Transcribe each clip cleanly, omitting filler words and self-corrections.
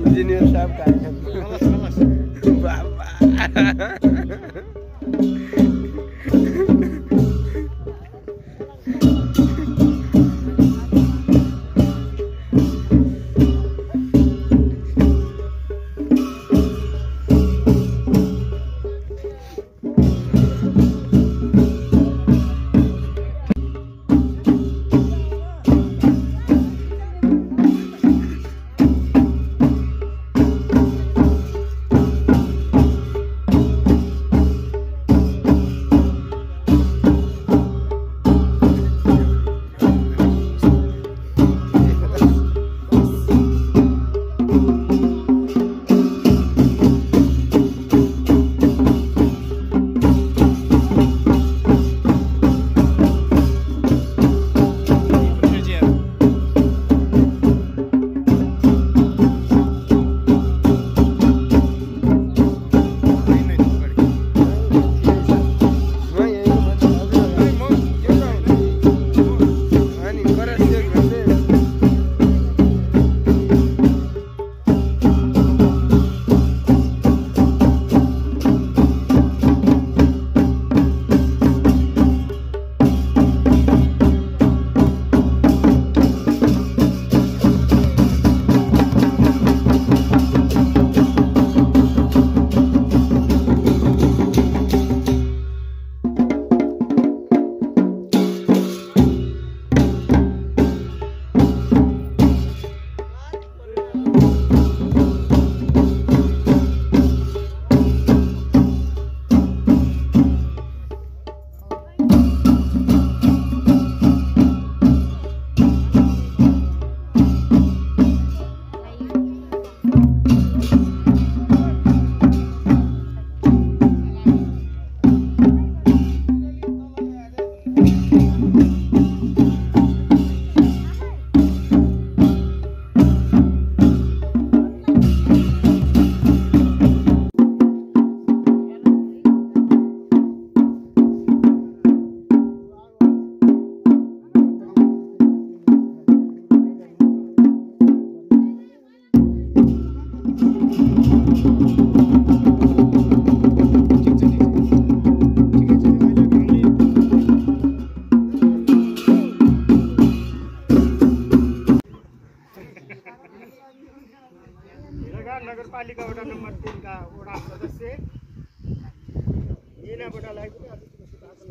Engineer साहब का नगरपालिका वडा नम्बर 3 का वडा सदस्य मीना बडालाई पनि अतिथि शासन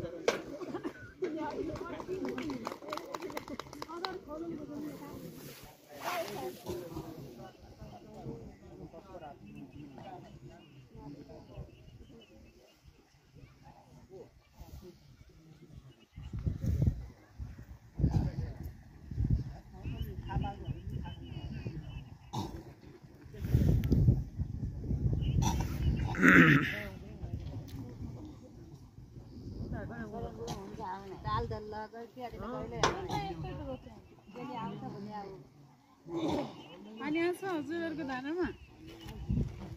अनि आउँछ हजुरहरुको धारामा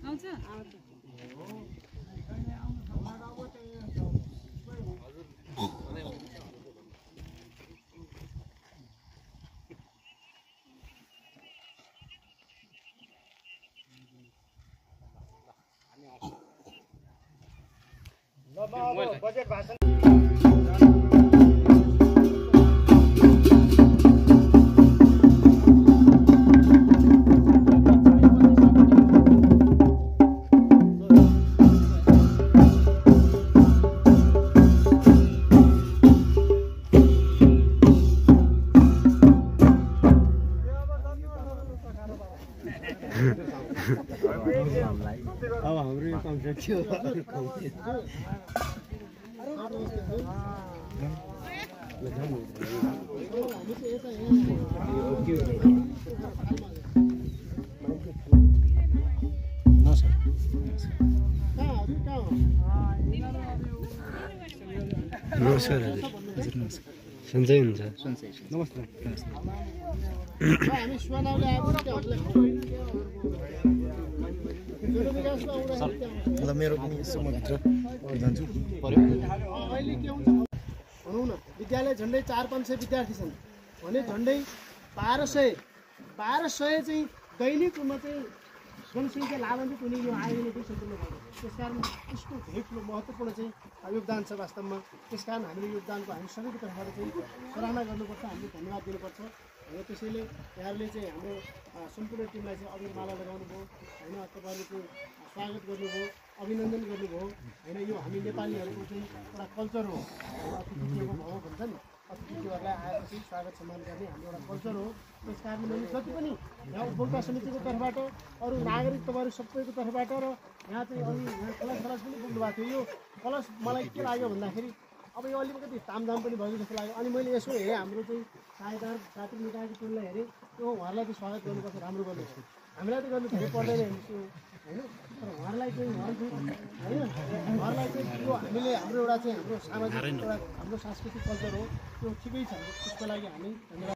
आउँछ बजेट भाषण अब हाम्रो यो कन्ट्र्याक्ट थियो नमस्कार हजुर सन्चै हुन्छ नमस्ते हामी सुनाउले आएको ल मेरो पनि यसो म भित्र जान्छु पर्यो अहिले के हुन्छ भनौँ न विद्यालय झन्डै 400-500 विद्यार्थी छन् भने झन्डै 1200 चाहिँ दैनिक रूपमा चाहिँ जनसङ्ख्या लाभान्वित हुने यो आयोजन चाहिँ सम्पूर्ण भयो। त्यस कारण यसको धेरै ठुलो महत्त्वपूर्ण चाहिँ योगदान छ वास्तवमा। त्यस कारण हामीले योगदानको हामी सबैको तर्फबाट चाहिँ सराहना गर्नुपर्छ, हामीले धन्यवाद दिनुपर्छ। र त्यसैले यहाँहरूले चाहिँ हाम्रो सम्पूर्ण टिमलाई चाहिँ अभिमाला लगाउनु भयो होइन, तपाईँहरूले चाहिँ स्वागत गर्नुभयो, अभिनन्दन गर्नुभयो होइन। यो हामी नेपालीहरूको चाहिँ एउटा कल्चर हो, अतिथिको भाव भन्छ नि, अतिथिहरूलाई आएपछि स्वागत सम्मान गर्ने हाम्रो एउटा कल्चर हो। त्यस कारण मैले जति पनि यहाँ उपभोक्ता समितिको तर्फबाट अरू नागरिक तपाईँहरू सबैको तर्फबाट र यहाँ चाहिँ अघि यहाँ कलश पनि पुग्नु भएको थियो। यो कलश मलाई के लाग्यो भन्दाखेरि अब यो अलिकति तामझाम पनि भयो जस्तो लाग्यो। अनि मैले यसो हेरेँ हाम्रो चाहिँ सायदार साथी निकायको टिमलाई हेरेँ, त्यो उहाँहरूलाई चाहिँ स्वागत गर्नुपर्छ, राम्रो गर्नुपर्छ। हामीलाई त गर्नु धेरै पर्दैन होइन, तर उहाँहरूलाई चाहिँ होइन उहाँहरूलाई चाहिँ यो हामीले हाम्रो एउटा चाहिँ हाम्रो सामाजिक एउटा हाम्रो सांस्कृतिक कल्चर हो, त्यो ठिकै छ। त्यसको लागि हामी धन्यवाद।